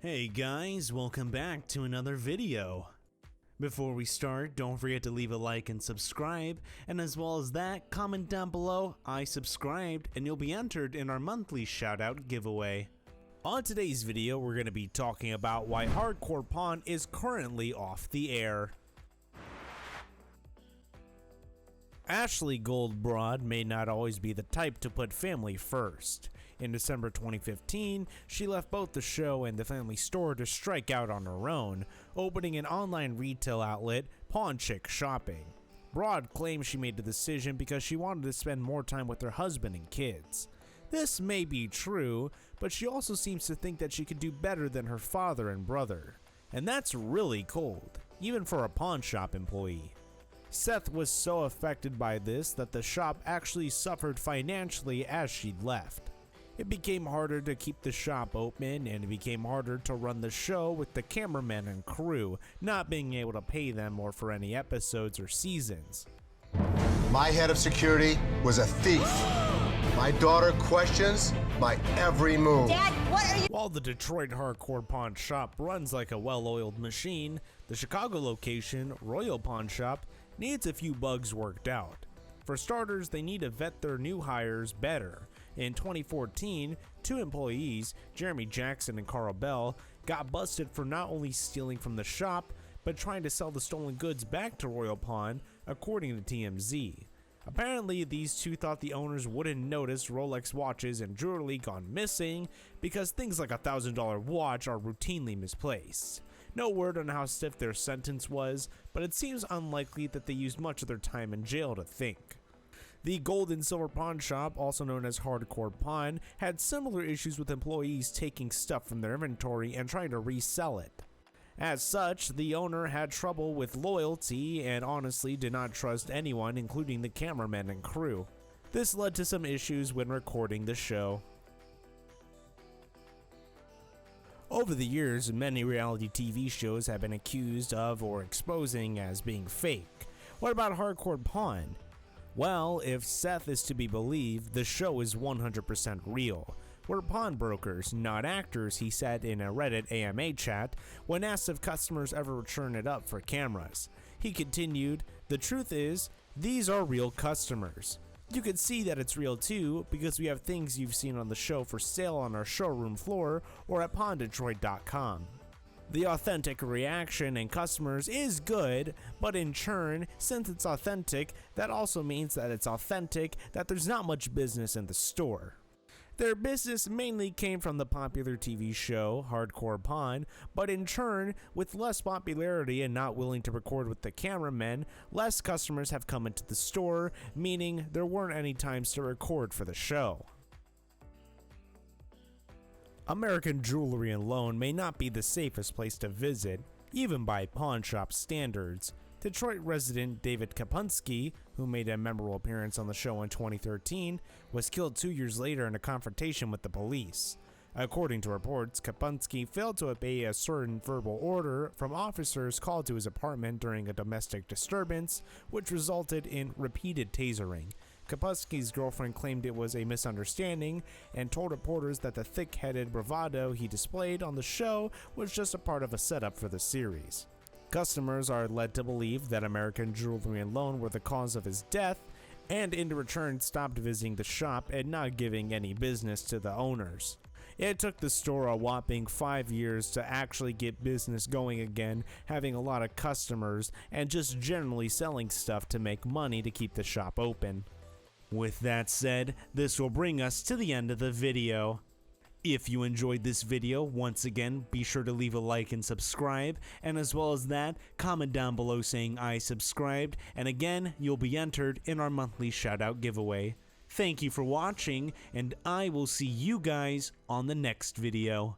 Hey guys, welcome back to another video. Before we start, don't forget to leave a like and subscribe, and as well as that, comment down below, I subscribed, and you'll be entered in our monthly shoutout giveaway. On today's video, we're going to be talking about why Hardcore Pawn is currently off the air. Ashley Goldbrod may not always be the type to put family first. In December 2015, she left both the show and the family store to strike out on her own, opening an online retail outlet, Pawn Chick Shopping. Broad claims she made the decision because she wanted to spend more time with her husband and kids. This may be true, but she also seems to think that she could do better than her father and brother. And that's really cold, even for a pawn shop employee. Seth was so affected by this that the shop actually suffered financially as she left. It became harder to keep the shop open, and it became harder to run the show with the cameraman and crew not being able to pay them more for any episodes or seasons. My head of security was a thief. My daughter questions my every move. Dad, what are you? While the Detroit Hardcore Pawn Shop runs like a well-oiled machine, the Chicago location, Royal Pawn Shop, needs a few bugs worked out. For starters, they need to vet their new hires better. In 2014, two employees, Jeremy Jackson and Carl Bell, got busted for not only stealing from the shop, but trying to sell the stolen goods back to Royal Pawn, according to TMZ. Apparently, these two thought the owners wouldn't notice Rolex watches and jewelry gone missing because things like a $1,000 watch are routinely misplaced. No word on how stiff their sentence was, but it seems unlikely that they used much of their time in jail to think. The Gold and Silver Pawn Shop, also known as Hardcore Pawn, had similar issues with employees taking stuff from their inventory and trying to resell it. As such, the owner had trouble with loyalty and honestly did not trust anyone, including the cameramen and crew. This led to some issues when recording the show. Over the years, many reality TV shows have been accused of or exposing as being fake. What about Hardcore Pawn? Well, if Seth is to be believed, the show is 100% real. We're pawnbrokers, not actors, he said in a Reddit AMA chat when asked if customers ever turn it up for cameras. He continued, "The truth is, these are real customers. You can see that it's real too because we have things you've seen on the show for sale on our showroom floor or at pawndetroit.com. The authentic reaction and customers is good, but in turn, since it's authentic, that also means that it's authentic that there's not much business in the store." Their business mainly came from the popular TV show Hardcore Pawn, but in turn, with less popularity and not willing to record with the cameramen, less customers have come into the store, meaning there weren't any times to record for the show. American Jewelry and Loan may not be the safest place to visit, even by pawn shop standards. Detroit resident David Kapunski, who made a memorable appearance on the show in 2013, was killed 2 years later in a confrontation with the police. According to reports, Kapunski failed to obey a certain verbal order from officers called to his apartment during a domestic disturbance, which resulted in repeated tasering. Kapunski's girlfriend claimed it was a misunderstanding and told reporters that the thick-headed bravado he displayed on the show was just a part of a setup for the series. Customers are led to believe that American Jewelry and Loan were the cause of his death, and in return stopped visiting the shop and not giving any business to the owners. It took the store a whopping 5 years to actually get business going again, having a lot of customers and just generally selling stuff to make money to keep the shop open. With that said, this will bring us to the end of the video. If you enjoyed this video, once again, be sure to leave a like and subscribe, and as well as that, comment down below saying I subscribed, and again, you'll be entered in our monthly shoutout giveaway. Thank you for watching, and I will see you guys on the next video.